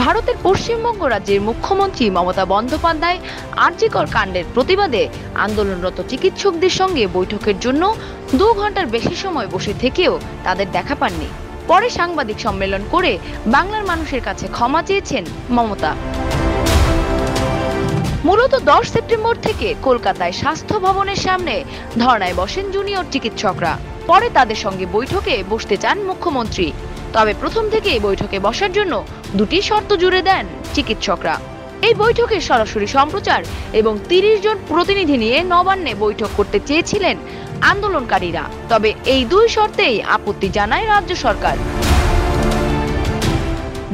ভারতের পশ্চিমবঙ্গ রাজ্যের মুখ্যমন্ত্রী মমতা বন্দ্যোপাধ্যায় আরজি কর কাণ্ডের প্রতিবাদে আন্দোলনরত চিকিৎসকদের সঙ্গে বৈঠকের জন্য 2 ঘন্টার বেশি সময় বসে থেকেও তাদের দেখা পাননি। পরে সাংবাদিক সম্মেলন করে বাংলার মানুষের কাছে ক্ষমা চেয়েছেন মমতা। মূলত 10 সেপ্টেম্বর থেকে কলকাতায় স্বাস্থ্য ভবনের সামনে ধর্নায় বসেন জুনিয়র চিকিৎসকরা। পরে তাদের সঙ্গে বৈঠকে বসতে চান মুখ্যমন্ত্রী। তবে প্রথম থেকে এই বৈঠকে বসার জন্য 2টি শর্ত জুড়ে দেন চিকিৎসকরা। এই বৈঠকে সরাসরি সম্প্রচার এবং 30 জন প্রতিনিধি নিয়ে নবান্নে বৈঠক করতে চেয়েছিলেন আন্দোলনকারীরা। তবে এই 2 শর্তেই আপত্তি জানায় রাজ্য সরকার।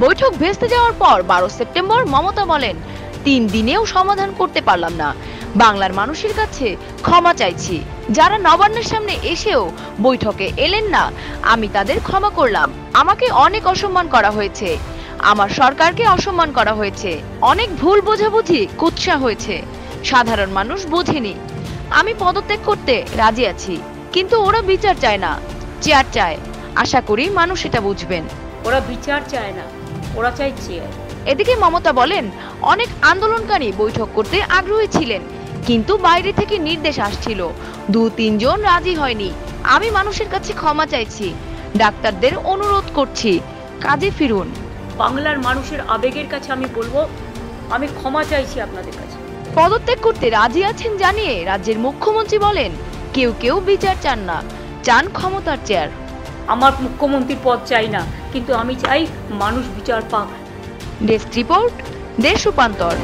বৈঠক ভেস্তে যাওয়ার পর 12 সেপ্টেম্বর মমতা বলেন, 3 দিনেও সমাধান করতে পারলাম না, বাংলার মানুষের কাছে ক্ষমা চাইছি। যারা নবান্নের সামনে এসেও বৈঠকে এলেন না, আমি তাদের ক্ষমা করলাম। আমাকে অনেক অসম্মান করা হয়েছে, আমার সরকারকে অসম্মান করা হয়েছে, অনেক ভুল বোঝাবুঝি কুৎসা হয়েছে, সাধারণ মানুষ বোঝেনি। আমি পদত্যাগ করতে রাজি আছি, কিন্তু ওরা বিচার চায় না, চেয়ার চায়। আশা করি মানুষ এটা বুঝবেন। ওরা বিচার চায় না, ওরা চায় চেয়ার। এদিকে মমতা বলেন, অনেক আন্দোলনকারী বৈঠক করতে আগ্রহী ছিলেন, কিন্তু বাইরে থেকে নির্দেশ আসছিল, 2-3 জন রাজি হয়নি। আমি মানুষের কাছে ক্ষমা চাইছি, ডাক্তারদের অনুরোধ করছি, কাজে ফিরুন। বাংলার মানুষের আবেগের কাছে আমি বলবো, আমি ক্ষমা চাইছি আপনাদের কাছে। পদত্যাগ করতে রাজি আছেন জানিয়ে রাজ্যের মুখ্যমন্ত্রী বলেন, কেউ কেউ বিচার চান না, চান ক্ষমতার চেয়ার। আমার মুখ্যমন্ত্রীর পদ চাই না, কিন্তু আমি চাই মানুষ বিচার পাক। ডেস্ক রিপোর্ট, দেশ রূপান্তর।